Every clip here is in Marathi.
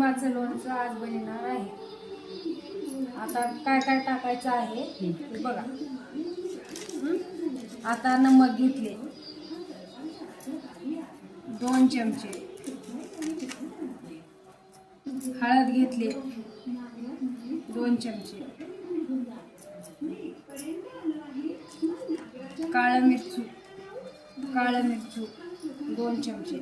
लिंबाचं लोणचं आज बनवणार आहे। आता काय काय टाकायचं आहे ते बघा। आता नमक घेतले 2 चमचे, हळद घेतली 2 चमचे, काळं मिरची 2 चमचे,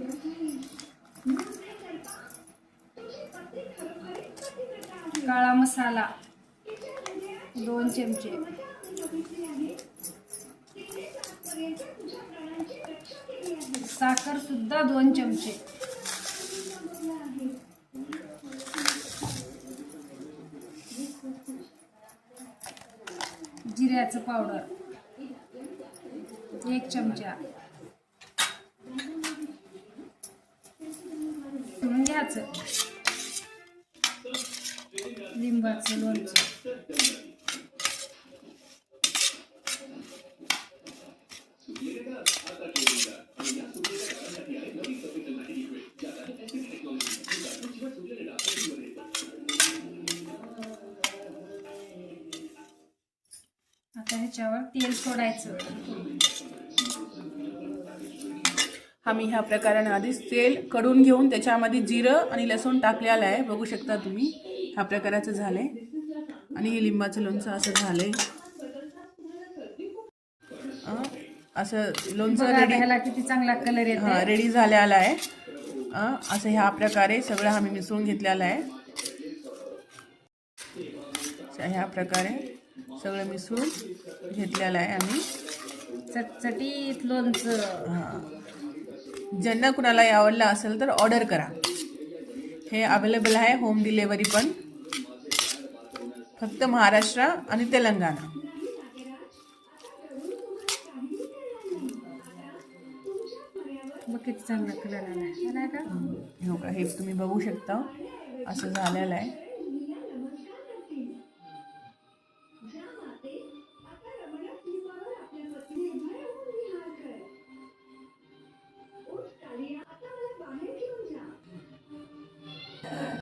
काळा मसाला 2 चमचे, साखर सुद्धा 2 चमचे, जिऱ्याचं पावडर 1 चमचा, घ्यायचं लिंबाचं लोणचं, आता ह्याच्यावर तेल सोडायचं। आम्ही ह्या प्रकाराने आधीच तेल कडून घेऊन त्याच्यामध्ये जिरं आणि लसूण टाकलेलं आहे, बघू शकता तुम्ही। ह्या प्रकाराचं झालंय आणि हे लिंबाचं लोणचं असं झालंय। असं लोणचं रेडी, ह्याला किती चांगला कलर येतो, रेडी झालेला आहे। असं ह्या प्रकारे सगळं आम्ही मिसळून घेतलेलं आहे। ह्या प्रकारे सगळं मिसळून घेतलेलं आहे आम्ही। चटचटीत लोणचं। ज्यांना कुणाला आवडलं असेल तर ऑर्डर करा। हे अवेलेबल आहे होम डिलेवरी पण, फक्त महाराष्ट्र आणि तेलंगणा। बघ किती चांगला कलर आला का? हे तुम्ही बघू शकता, असं झालेलं आहे।